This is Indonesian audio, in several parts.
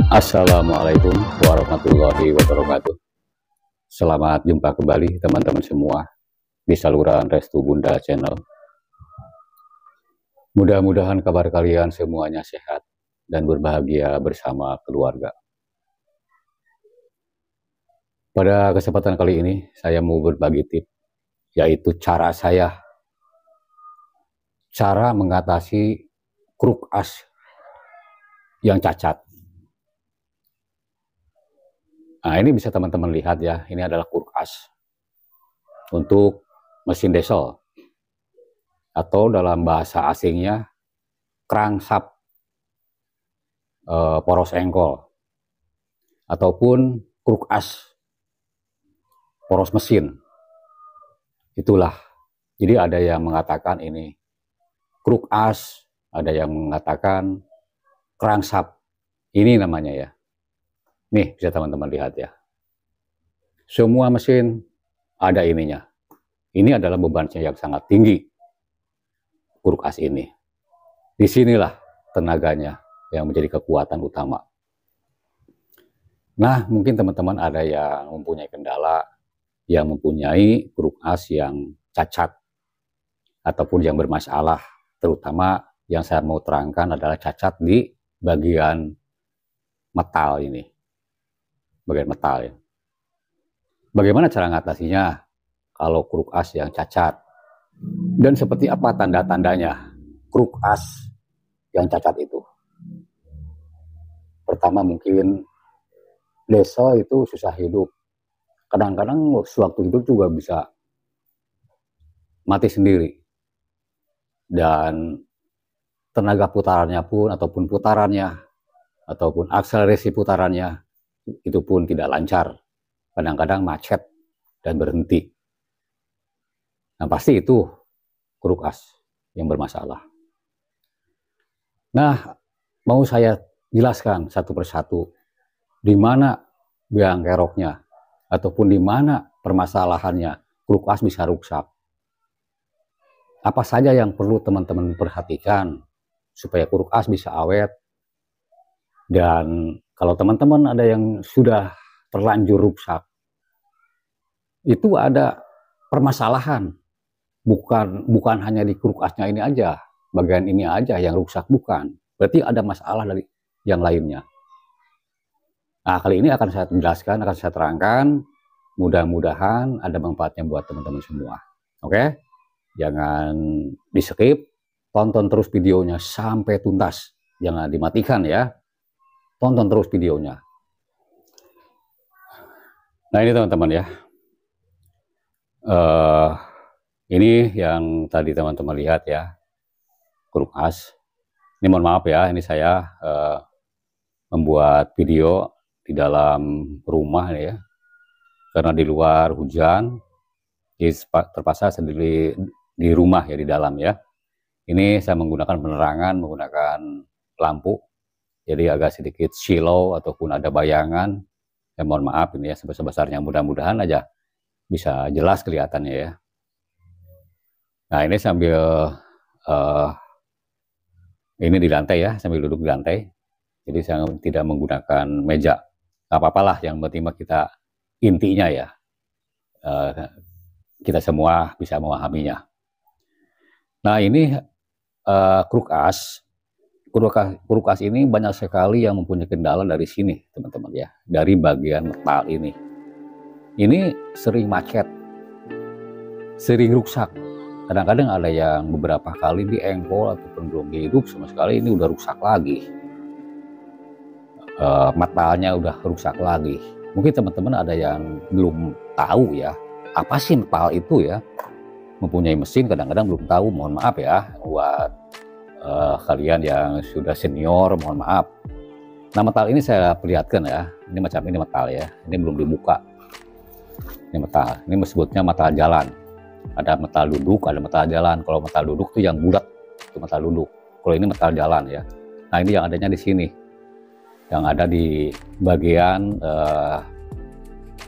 Assalamualaikum warahmatullahi wabarakatuh. Selamat jumpa kembali teman-teman semua di saluran Restu Bunda Channel. Mudah-mudahan kabar kalian semuanya sehat dan berbahagia bersama keluarga. Pada kesempatan kali ini saya mau berbagi tips, yaitu cara mengatasi kruk as yang cacat. Nah, ini bisa teman-teman lihat ya, ini adalah kruk as untuk mesin diesel atau dalam bahasa asingnya crankshaft poros engkol ataupun kruk as poros mesin. Itulah. Jadi ada yang mengatakan ini kruk as, ada yang mengatakan crankshaft. Ini namanya ya. Nih, bisa teman-teman lihat ya. Semua mesin ada ininya. Ini adalah bebannya yang sangat tinggi. Kruk as ini. Disinilah tenaganya yang menjadi kekuatan utama. Nah, mungkin teman-teman ada yang mempunyai kendala, yang mempunyai kruk as yang cacat ataupun yang bermasalah. Terutama yang saya mau terangkan adalah cacat di bagian metal ini. Bagian metal ya. Bagaimana cara mengatasinya kalau kruk as yang cacat? Dan seperti apa tanda-tandanya kruk as yang cacat itu? Pertama mungkin diesel itu susah hidup. Kadang-kadang sewaktu hidup juga bisa mati sendiri. Dan tenaga putarannya pun ataupun akselerasi putarannya itu pun tidak lancar, kadang-kadang macet dan berhenti. Nah, pasti itu kruk as yang bermasalah. Nah, mau saya jelaskan satu persatu di mana biang keroknya ataupun di mana permasalahannya kruk as bisa rusak. Apa saja yang perlu teman-teman perhatikan supaya kruk as bisa awet. Dan kalau teman-teman ada yang sudah terlanjur rusak, itu ada permasalahan. Bukan hanya di kruk asnya ini aja, bagian ini aja yang rusak, bukan. Berarti ada masalah dari yang lainnya. Nah, kali ini akan saya jelaskan, akan saya terangkan. Mudah-mudahan ada manfaatnya buat teman-teman semua. Oke? Jangan di-skip, tonton terus videonya sampai tuntas. Jangan dimatikan ya. Tonton terus videonya. Nah, ini teman-teman ya. Ini yang tadi teman-teman lihat ya. Kruk as. Ini mohon maaf ya, ini saya membuat video di dalam rumah ya. Karena di luar hujan, terpaksa sendiri di rumah ya, di dalam ya. Ini saya menggunakan penerangan, menggunakan lampu. Jadi agak sedikit silau ataupun ada bayangan. Ya mohon maaf ini ya sebesar-besarnya, mudah-mudahan aja bisa jelas kelihatannya ya. Nah, ini sambil ini di lantai ya, sambil duduk di lantai. Jadi saya tidak menggunakan meja. Gak apa-apalah, yang penting kita intinya ya. Kita semua bisa memahaminya. Nah, ini kruk as. Kruk as ini banyak sekali yang mempunyai kendala dari sini, teman-teman ya. Dari bagian metal ini. Ini sering macet. Sering rusak. Kadang-kadang ada yang beberapa kali di engkol ataupun belum hidup sama sekali, ini udah rusak lagi. Metalnya udah rusak lagi. Mungkin teman-teman ada yang belum tahu ya. Apa sih metal itu ya? Mempunyai mesin kadang-kadang belum tahu, mohon maaf ya. Buat kalian yang sudah senior, mohon maaf. Nah, metal ini saya perlihatkan ya. Ini macam ini metal ya. Ini belum dibuka. Ini metal. Ini disebutnya metal jalan. Ada metal duduk, ada metal jalan. Kalau metal duduk itu yang bulat, itu metal duduk. Kalau ini metal jalan ya. Nah, ini yang adanya di sini. Yang ada di bagian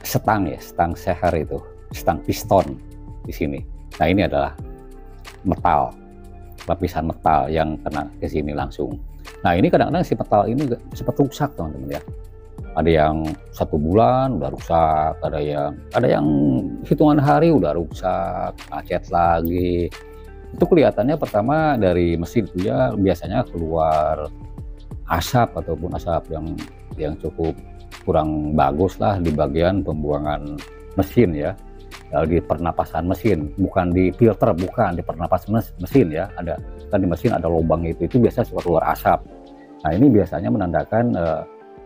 stang ya, stang seher itu, stang piston di sini. Nah, ini adalah metal. lapisan metal yang kena ke sini langsung. Nah ini kadang-kadang si metal ini cepat rusak teman-teman ya. Ada yang 1 bulan udah rusak, ada yang hitungan hari udah rusak, macet lagi. Itu kelihatannya pertama dari mesin itu ya biasanya keluar asap ataupun asap yang cukup kurang bagus lah di bagian pembuangan mesin ya, di pernapasan mesin, bukan di filter, bukan di pernapasan mesin ya. Ada kan di mesin ada lubang itu biasa suka keluar asap. Nah ini biasanya menandakan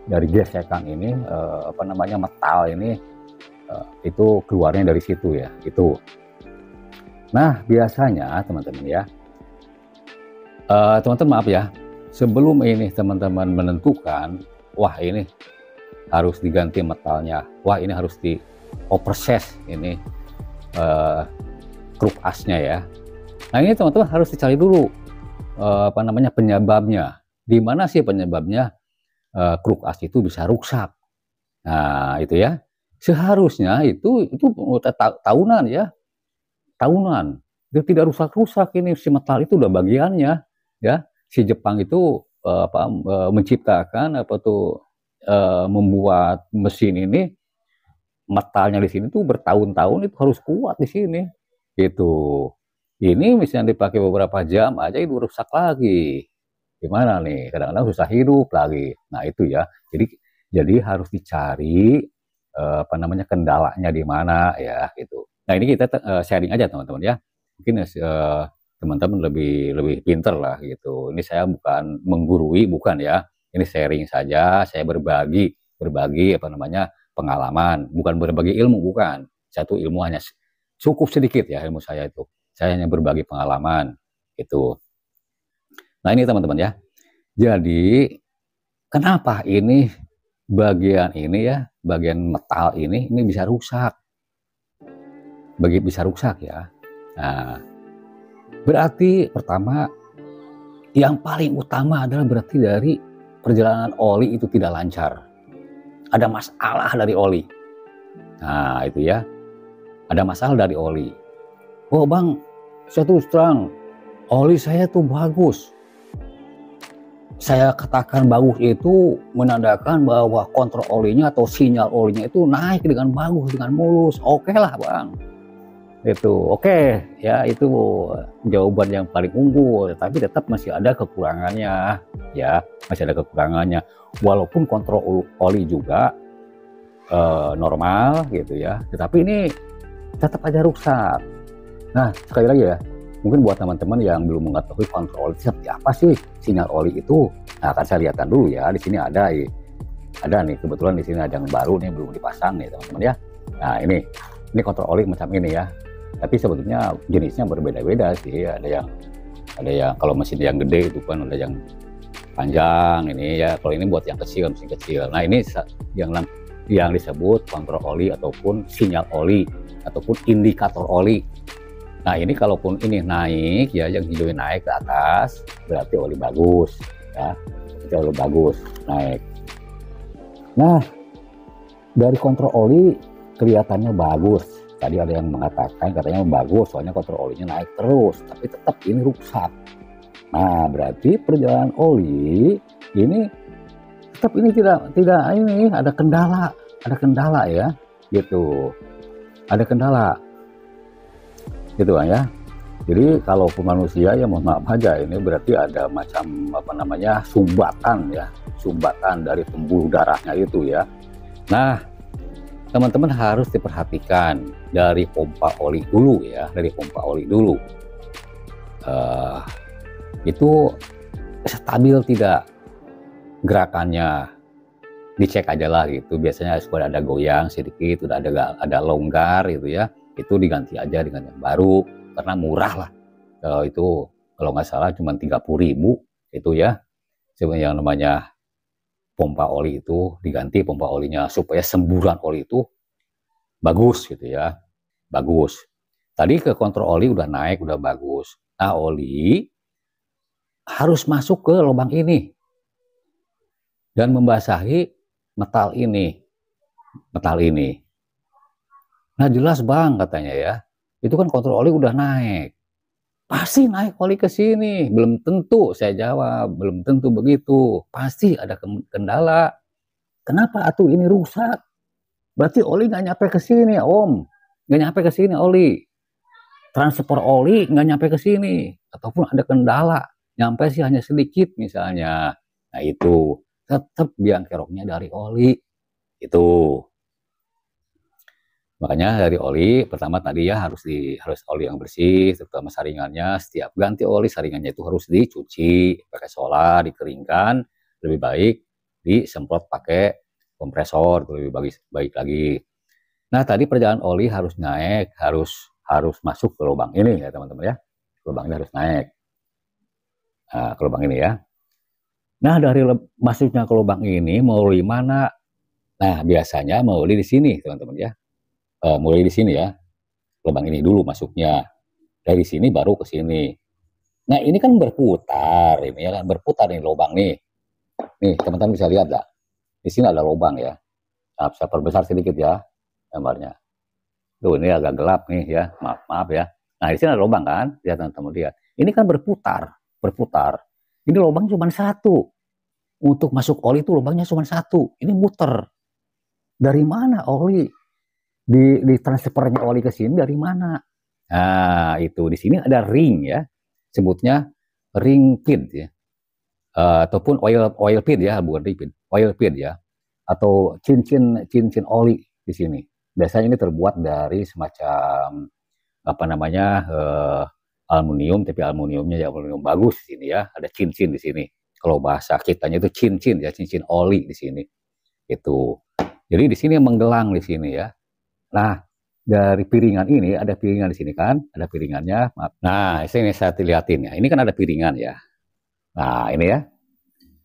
dari gesekan ini metal ini itu keluarnya dari situ ya itu. Nah biasanya teman-teman ya, teman-teman maaf ya, sebelum ini teman-teman menentukan wah ini harus diganti metalnya, wah ini harus di overses ini kruk asnya ya. Nah ini teman-teman harus dicari dulu penyebabnya. Di mana sih penyebabnya kruk as itu bisa rusak? Nah itu ya, seharusnya itu tahunan ya, tahunan. Itu tidak rusak-rusak ini si metal itu udah bagiannya ya. Si Jepang itu menciptakan membuat mesin ini, metalnya di sini tuh bertahun-tahun itu harus kuat di sini gitu. Ini misalnya dipakai beberapa jam aja itu rusak lagi, gimana nih, kadang-kadang susah hidup lagi. Nah itu ya, jadi harus dicari kendalanya di mana ya gitu. Nah ini kita sharing aja teman-teman ya, mungkin teman-teman lebih pinter lah gitu. Ini saya bukan menggurui, bukan ya, ini sharing saja, saya berbagi pengalaman, bukan berbagi ilmu, bukan. Saya tuh ilmu hanya cukup sedikit ya, ilmu saya itu. Saya hanya berbagi pengalaman gitu. Nah ini teman-teman ya. Jadi kenapa ini bagian ini ya, bagian metal ini bisa rusak? Bisa rusak ya. Nah, berarti pertama yang paling utama adalah berarti dari perjalanan oli itu tidak lancar. Ada masalah dari oli. Nah itu ya, ada masalah dari oli. Oh bang, saya terus terang, oli saya tuh bagus. Saya katakan bagus itu menandakan bahwa kontrol olinya atau sinyal olinya itu naik dengan bagus, dengan mulus. Oke lah bang, itu oke ya, itu jawaban yang paling unggul. Tapi tetap masih ada kekurangannya ya, masih ada kekurangannya. Walaupun kontrol oli juga normal gitu ya, tetapi ini tetap aja rusak. Nah sekali lagi ya, mungkin buat teman-teman yang belum mengetahui kontrol oli seperti apa sih sinyal oli itu, nah akan saya lihatkan dulu ya. Di sini ada nih, kebetulan di sini ada yang baru nih, belum dipasang nih teman-teman ya. Nah ini kontrol oli macam ini ya, tapi sebetulnya jenisnya berbeda-beda sih. Ada yang kalau mesin yang gede itu kan ada yang panjang ini ya, kalau ini buat yang kecil, mesin kecil. Nah ini yang disebut kontrol oli ataupun sinyal oli ataupun indikator oli. Nah ini kalaupun ini naik ya, yang hijau naik ke atas, berarti oli bagus ya, berarti oli bagus naik. Nah dari kontrol oli kelihatannya bagus. Tadi ada yang mengatakan katanya bagus soalnya kontrol olinya naik terus, tapi tetap ini rusak. Nah berarti perjalanan oli ini tetap ini tidak ini ada kendala ya gitu, ada kendala gitu kan ya. Jadi kalau manusia ya mohon maaf aja, ini berarti ada macam sumbatan dari pembuluh darahnya itu ya. Nah teman-teman harus diperhatikan dari pompa oli dulu ya, dari pompa oli dulu itu stabil tidak gerakannya, dicek aja lah gitu. Biasanya sudah ada goyang sedikit, udah ada longgar gitu ya, itu diganti aja dengan yang baru karena murah lah. Itu kalau nggak salah cuma 30.000 itu ya. Sebenarnya yang namanya pompa oli itu diganti pompa olinya supaya semburan oli itu bagus gitu ya, bagus. Tadi ke kontrol oli udah naik, udah bagus. Nah oli harus masuk ke lubang ini dan membasahi metal ini. Nah jelas bang katanya ya, itu kan kontrol oli udah naik. Pasti naik oli ke sini. Belum tentu, saya jawab. Belum tentu begitu. Pasti ada kendala. Kenapa atuh ini rusak? Berarti oli nggak nyampe ke sini, Om. Nggak nyampe ke sini oli. Transfer oli nggak nyampe ke sini. Ataupun ada kendala. Nyampe sih hanya sedikit misalnya. Nah itu. Tetap biang keroknya dari oli. Itu. Makanya dari oli pertama tadi ya harus oli yang bersih, terutama saringannya. Setiap ganti oli saringannya itu harus dicuci pakai solar, dikeringkan. Lebih baik disemprot pakai kompresor, lebih baik lagi. Nah tadi perjalanan oli harus naik, harus masuk ke lubang ini ya teman-teman ya. Lubang ini harus naik. Nah, ke lubang ini ya. Nah dari masuknya ke lubang ini mau di mana? Nah biasanya mau di sini teman-teman ya. Mulai di sini ya, lubang ini dulu masuknya. Dari sini baru ke sini. Nah ini kan berputar, ini ya kan berputar nih lubang nih. Nih teman-teman bisa lihat nggak? Di sini ada lubang ya. Nah, saya perbesar sedikit ya gambarnya. Tuh ini agak gelap nih ya, maaf ya. Nah di sini ada lubang kan, lihat teman-teman lihat. Ini kan berputar. Ini lubang cuma satu. Untuk masuk oli itu lubangnya cuma satu. Ini muter. Dari mana oli? Di transfernya oli ke sini dari mana? Nah, itu di sini ada ring ya. Sebutnya ring pin ya. Ataupun oil pin ya, bukan ring pin. Oil pin ya. Atau cincin oli di sini. Biasanya ini terbuat dari semacam apa namanya? Aluminium, tapi aluminiumnya ya aluminium bagus di sini ya. Ada cincin di sini. Kalau bahasa kitanya itu cincin ya, cincin oli di sini. Itu. Jadi di sini menggelang di sini ya. Nah, dari piringan ini ada piringan di sini kan, ada piringannya. Nah, ini saya lihatin ya. Ini kan ada piringan ya. Nah, ini ya.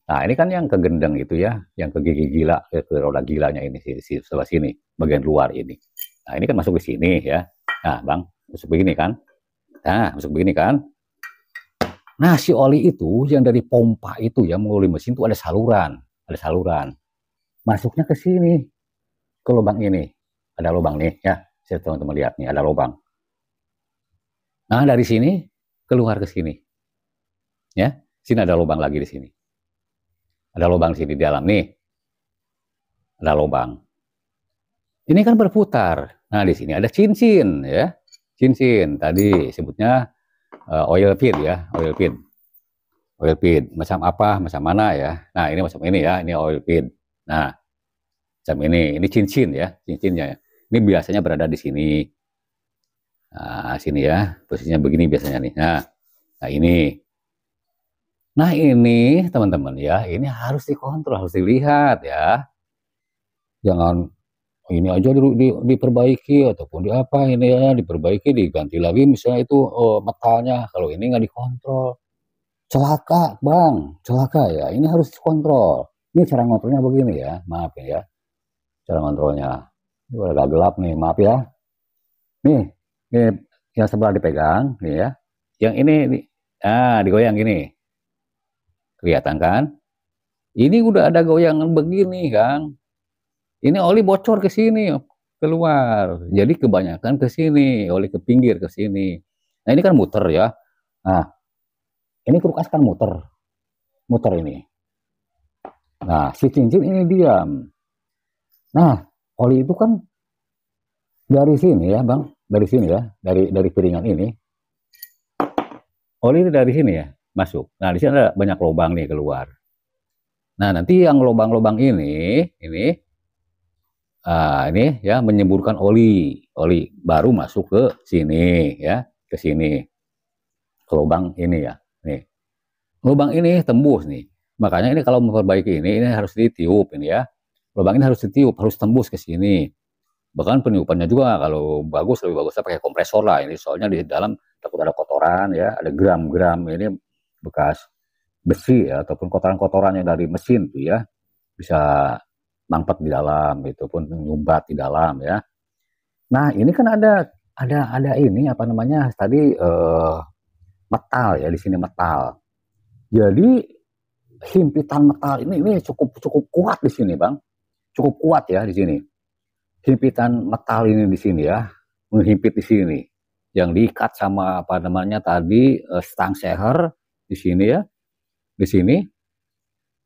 Nah, ini kan yang ke gendeng itu ya, yang ke gigi gila, ke roda gilanya ini sebelah sini, bagian luar ini. Nah, ini kan masuk ke sini ya. Nah, Bang, masuk begini kan? Nah, masuk begini kan? Nah, si oli itu yang dari pompa itu ya, melalui mesin itu ada saluran. Masuknya ke sini, ke lubang ini. Ada lubang nih ya, saya teman-teman lihat nih ada lubang. Nah dari sini keluar ke sini, ya. Sini ada lubang lagi di sini. Ada lubang di sini di dalam nih. Ada lubang. Ini kan berputar. Nah di sini ada cincin ya, cincin. Tadi sebutnya oil pin ya, oil pin. Oil pin macam apa, macam mana ya? Nah ini macam ini ya, ini oil pin. Nah macam ini cincin ya, cincinnya. Ini biasanya berada di sini. Nah, sini ya, posisinya begini biasanya nih. Nah ini. Nah, ini teman-teman ya, ini harus dikontrol, harus dilihat ya. Jangan ini aja diperbaiki ataupun di apa ini ya, diperbaiki, diganti lagi misalnya itu metalnya. Kalau ini nggak dikontrol, celaka, Bang, celaka ya. Ini harus dikontrol. Ini cara ngontrolnya begini ya, maaf ya. Cara ngontrolnya. Ini udah gelap nih, maaf ya. Nih, yang sebelah dipegang, nih ya. Yang ini, digoyang gini. Kelihatan kan? Ini udah ada goyangan begini, Kang. Ini oli bocor ke sini, keluar. Jadi kebanyakan ke sini, oli ke pinggir ke sini. Nah, ini kan muter ya. Nah, ini kulkas kan muter. Muter ini. Nah, si cincin ini diam. Nah, oli itu kan dari sini ya, Bang. Dari sini ya, dari piringan ini. Oli itu dari sini ya, masuk. Nah, di sini ada banyak lubang nih keluar. Nah, nanti yang lubang-lubang ini ya menyemburkan oli baru masuk ke sini ya, ke sini, ke lubang ini ya. Nih, lubang ini tembus nih. Makanya ini kalau memperbaiki ini harus ditiup ini ya. Lubang ini harus ditiup, harus tembus ke sini. Bahkan peniupannya juga kalau bagus lebih bagusnya pakai kompresor lah ini, soalnya di dalam takut ada kotoran ya, ada gram-gram ini bekas besi ya, ataupun kotoran-kotoran yang dari mesin tuh ya, bisa mampet di dalam, itu pun nyumbat di dalam ya. Nah ini kan ada ini apa namanya tadi metal ya, di sini metal. Jadi himpitan metal ini cukup kuat di sini, Bang. Cukup kuat ya di sini. Himpitan metal ini di sini ya, menghimpit di sini. yang diikat sama apa namanya tadi stang seher di sini ya, di sini.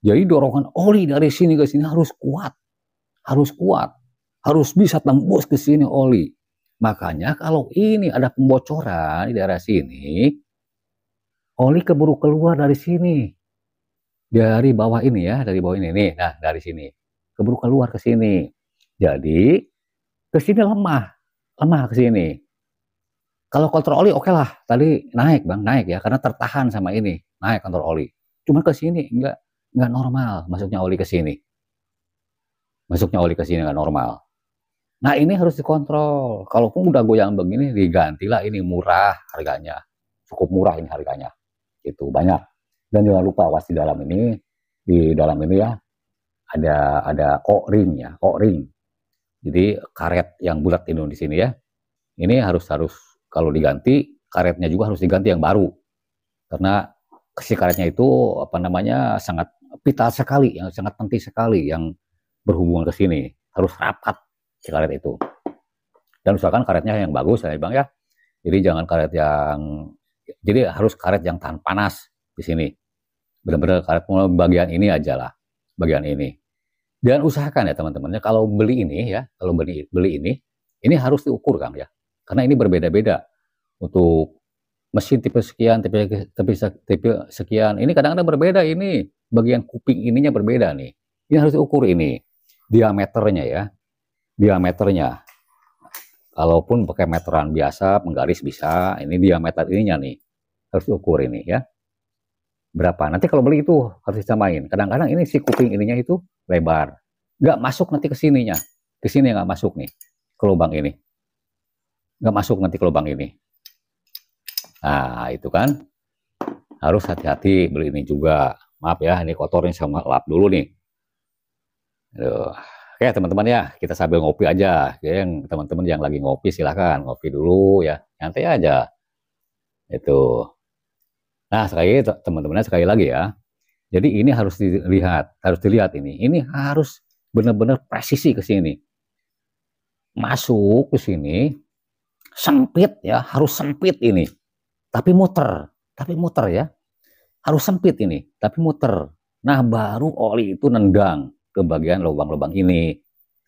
Jadi dorongan oli dari sini ke sini harus kuat, harus bisa tembus ke sini oli. Makanya kalau ini ada pembocoran di daerah sini, oli keburu keluar dari sini, dari bawah ini ya, dari bawah ini nih, nah dari sini keburu keluar ke sini. Jadi ke sini lemah ke sini. Kalau kontrol oli oke lah, tadi naik bang, naik ya, karena tertahan sama ini, naik kontrol oli. Cuma ke sini nggak normal, masuknya oli ke sini, nggak normal. Nah ini harus dikontrol. Kalaupun udah goyang begini, digantilah ini murah harganya, cukup murah ini harganya, itu banyak. Dan jangan lupa was di dalam ini ya ada kok ring ya, kok ring. Jadi karet yang bulat ini di sini ya, ini harus kalau diganti karetnya juga harus diganti yang baru karena si karetnya itu apa namanya sangat vital sekali, yang sangat penting sekali yang berhubungan ke sini, harus rapat si karet itu. Dan usahakan karetnya yang bagus ya bang ya. Jadi jangan karet jadi harus karet yang tahan panas di sini. Benar-benar karet bagian ini aja lah, bagian ini. Dan usahakan ya teman-temannya kalau beli ini ya, kalau beli ini harus diukur Kang ya. Karena ini berbeda-beda untuk mesin tipe sekian, tipe sekian. Ini kadang-kadang berbeda ini. Bagian kuping ininya berbeda nih. Ini harus diukur ini. Diameternya ya. Diameternya. Kalaupun pakai meteran biasa, penggaris bisa. Ini diameter ininya nih. Harus diukur ini ya. Berapa? Nanti kalau beli itu harus disamain. Kadang-kadang ini si kuping ininya itu lebar. Nggak masuk nanti ke sininya. Ke sini nggak masuk nih. Ke lubang ini. Nggak masuk nanti ke lubang ini. Nah, itu kan harus hati-hati beli ini juga. Maaf ya, ini kotornya sama lap dulu nih. Aduh. Oke, teman-teman ya, kita sambil ngopi aja. Yang teman-teman yang lagi ngopi silahkan ngopi dulu ya, nyantai aja. Itu. Nah, teman-teman sekali lagi ya. Jadi ini harus dilihat ini. Ini harus benar-benar presisi ke sini. Masuk ke sini sempit ya, harus sempit ini. Tapi muter ya. Harus sempit ini, tapi muter. Nah, baru oli itu nendang ke bagian lubang-lubang ini.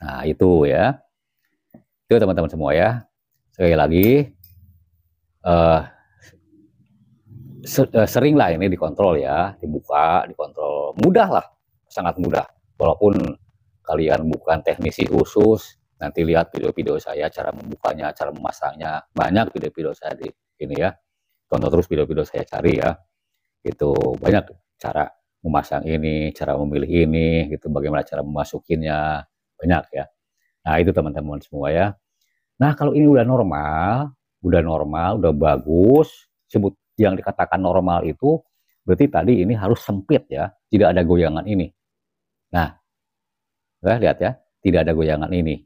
Nah, itu ya. Itu teman-teman semua ya. Sekali lagi, sering lah ini dikontrol ya, dibuka, dikontrol. Mudah lah, sangat mudah. Walaupun kalian bukan teknisi khusus, nanti lihat video-video saya, cara membukanya, cara memasangnya. Banyak video-video saya di ini ya. Tonton terus video-video saya cari ya. Itu banyak cara memasang ini, cara memilih ini, gitu, bagaimana cara memasukinnya, banyak ya. Nah itu teman-teman semua ya. Nah kalau ini udah normal, udah bagus, sebut yang dikatakan normal itu berarti tadi ini harus sempit ya, tidak ada goyangan ini. Nah, lihat ya, tidak ada goyangan ini.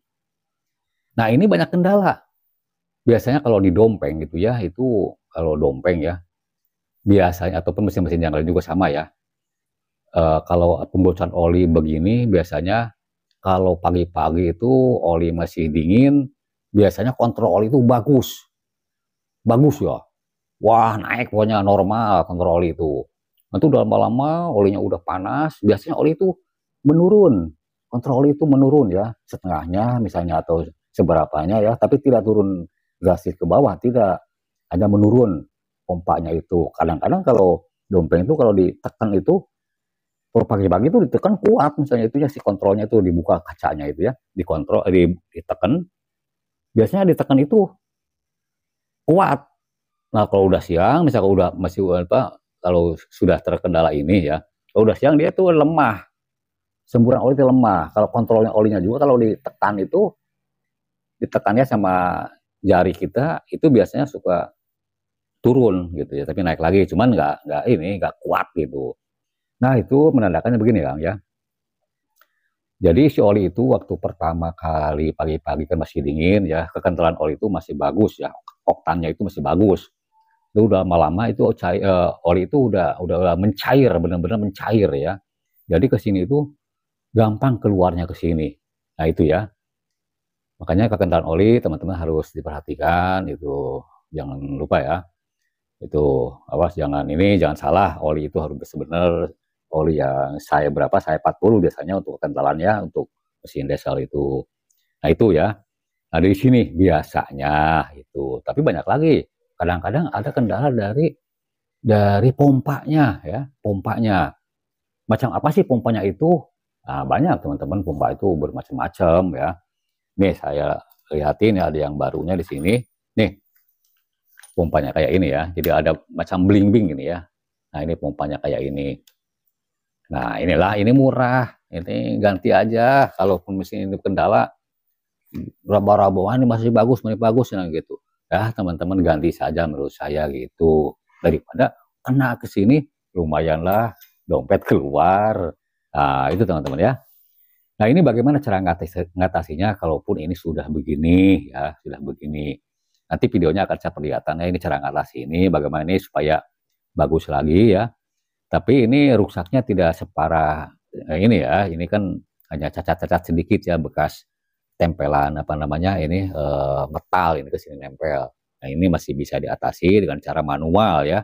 Nah ini banyak kendala. Biasanya kalau di dompeng gitu ya, itu kalau dompeng ya, biasanya ataupun mesin-mesin yang lain juga sama ya. Kalau pembocoran oli begini biasanya kalau pagi-pagi itu oli masih dingin, biasanya kontrol oli itu bagus ya. Wah naik pokoknya normal kontrol oli itu. Nanti udah lama-lama olinya udah panas, biasanya oli itu menurun, kontrol oli itu menurun ya, setengahnya misalnya atau seberapanya ya, tapi tidak turun drastis ke bawah, tidak, hanya menurun pompanya itu. Kadang-kadang kalau dompeng itu kalau ditekan itu pagi-pagi itu ditekan kuat misalnya itu ya, si kontrolnya itu dibuka kacanya itu ya, dikontrol ditekan, biasanya ditekan itu kuat. Nah kalau udah siang misalnya udah masih apa, kalau sudah terkendala ini ya, kalau udah siang dia tuh lemah, semburan oli itu lemah. Kalau kontrolnya olinya juga kalau ditekannya sama jari kita itu biasanya suka turun gitu ya, tapi naik lagi, cuman nggak kuat gitu. Nah itu menandakannya begini Kang ya. Jadi si oli itu waktu pertama kali pagi-pagi kan masih dingin ya, kekentalan oli itu masih bagus ya, oktannya itu masih bagus. Itu udah lama-lama itu oli itu udah mencair, benar-benar mencair ya. Jadi ke sini itu gampang keluarnya ke sini. Nah itu ya. Makanya kekentalan oli teman-teman harus diperhatikan itu. jangan lupa ya. Itu awas jangan salah, oli itu harus benar oli yang saya berapa, saya 40 biasanya untuk kentalannya untuk mesin diesel itu. Nah itu ya. Nah di sini biasanya itu, tapi banyak lagi. Kadang-kadang ada kendala dari pompanya ya, pompanya. Macam apa sih pompanya itu? Nah, banyak teman-teman, pompa itu bermacam-macam ya. Nih saya lihatin ya, ada yang barunya di sini. Nih pompanya kayak ini ya. Jadi ada macam bling-bling ini ya. Nah ini pompanya kayak ini. Nah inilah, ini murah. Ini ganti aja. Kalaupun mesin ini kendala, raba-rabawan ini masih bagus ya gitu. Ya teman-teman ganti saja menurut saya gitu. Daripada kena ke sini, lumayanlah dompet keluar. Nah itu teman-teman ya. Nah ini bagaimana cara ngatasinya kalaupun ini sudah begini ya, sudah begini. Nanti videonya akan saya perlihatkan ya, ini cara ngatasi ini, bagaimana ini supaya bagus lagi ya. Tapi ini rusaknya tidak separah ini ya, ini kan hanya cacat-cacat sedikit ya, bekas tempelan apa namanya ini metal ini ke sini nempel. Nah ini masih bisa diatasi dengan cara manual ya,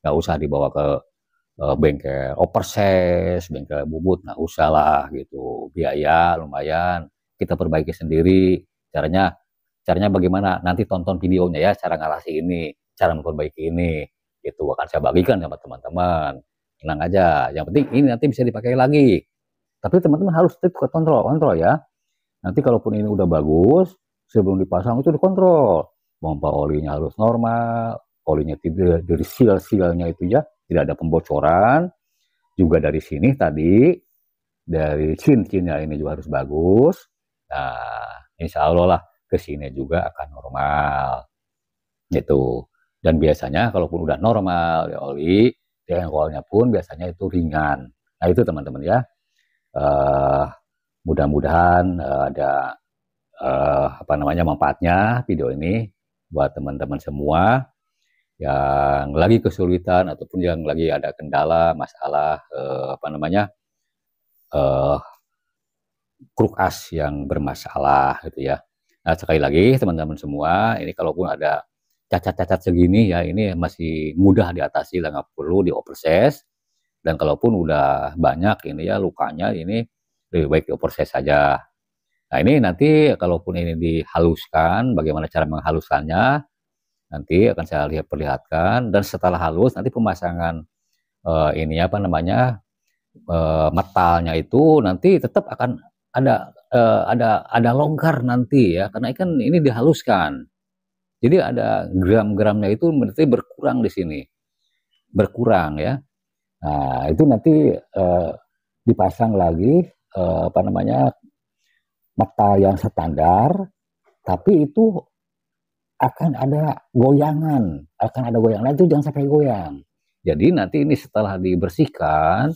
nggak usah dibawa ke bengkel overses, bengkel bubut, nggak usah lah gitu, biaya lumayan, kita perbaiki sendiri. Caranya bagaimana, nanti tonton videonya ya, cara ngatasi ini, cara memperbaiki ini, itu akan saya bagikan sama teman-teman. Tenang aja, yang penting ini nanti bisa dipakai lagi, tapi teman-teman harus tetap kontrol ya. Nanti kalaupun ini udah bagus, sebelum dipasang itu dikontrol. Pompa olinya harus normal, olinya tidak dari seal-sealnya itu ya, tidak ada pembocoran. Juga dari sini tadi, dari cincinnya ini juga harus bagus. Nah, insya Allah lah ke sini juga akan normal. Gitu. Dan biasanya kalaupun udah normal ya oli, jengkolnya pun biasanya itu ringan. Nah itu teman-teman ya. Mudah-mudahan ada apa namanya manfaatnya video ini buat teman-teman semua yang lagi kesulitan ataupun yang lagi ada kendala masalah apa namanya kruk as yang bermasalah gitu ya. Nah sekali lagi teman-teman semua, ini kalaupun ada cacat-cacat segini ya, ini masih mudah diatasi, nggak perlu di overses. Dan kalaupun udah banyak ini ya lukanya, ini lebih baik di overses saja. Nah ini nanti kalaupun ini dihaluskan, bagaimana cara menghaluskannya, nanti akan saya perlihatkan. Dan setelah halus, nanti pemasangan ini apa namanya metalnya itu nanti tetap akan ada longgar nanti ya, karena kan ini dihaluskan. Jadi ada gram-gramnya itu berarti berkurang di sini, berkurang ya. Nah itu nanti dipasang lagi apa namanya metal yang standar, tapi itu akan ada goyangan, itu jangan sampai goyang. Jadi nanti ini setelah dibersihkan,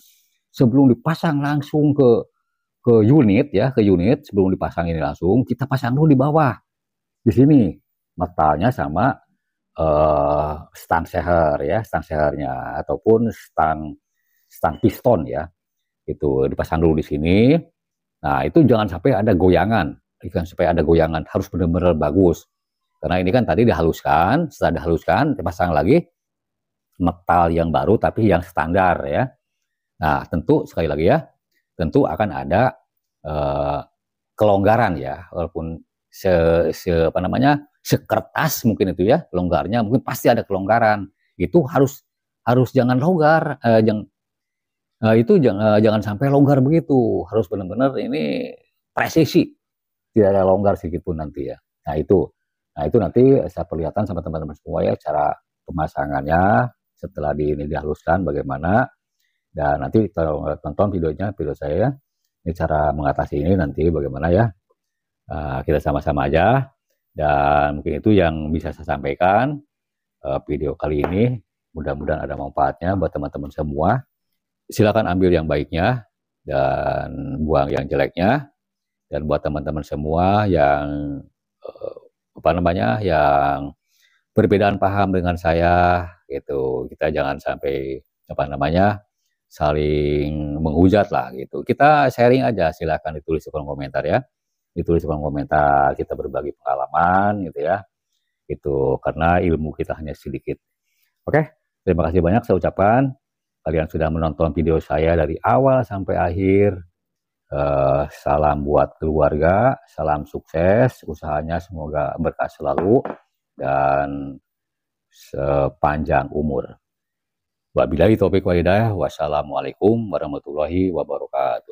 sebelum dipasang langsung ke unit ya, ke unit sebelum dipasang ini langsung kita pasang dulu di bawah, di sini metalnya sama stang seher ya, stang sehernya ataupun stang piston ya, itu dipasang dulu di sini. Nah itu jangan sampai ada goyangan, harus benar-benar bagus. Karena ini kan tadi dihaluskan, setelah dihaluskan dipasang lagi metal yang baru tapi yang standar ya. Nah tentu sekali lagi ya, tentu akan ada kelonggaran ya, walaupun apa namanya sekertas mungkin itu ya, longgarnya mungkin pasti ada kelonggaran. Itu harus jangan longgar, itu jangan sampai longgar begitu, harus benar-benar ini presisi, tidak ada longgar sedikit pun nanti ya. Nah itu nanti saya perlihatkan sama teman-teman semua ya, cara pemasangannya setelah ini dihaluskan bagaimana. Dan nanti tonton video saya ya, ini cara mengatasi ini nanti bagaimana ya. Kita sama-sama aja. Dan mungkin itu yang bisa saya sampaikan video kali ini. Mudah-mudahan ada manfaatnya buat teman-teman semua. Silakan ambil yang baiknya dan buang yang jeleknya. Dan buat teman-teman semua yang apa namanya yang perbedaan paham dengan saya gitu, kita jangan sampai apa namanya saling menghujat lah gitu. Kita sharing aja, silakan ditulis di kolom komentar ya. Ditulis di kolom komentar, kita berbagi pengalaman gitu ya. Itu karena ilmu kita hanya sedikit. Oke, terima kasih banyak saya ucapkan. Kalian sudah menonton video saya dari awal sampai akhir. Salam buat keluarga, salam sukses, usahanya semoga berkah selalu dan sepanjang umur. Wabillahi taufiq wal hidayah. Wassalamualaikum warahmatullahi wabarakatuh.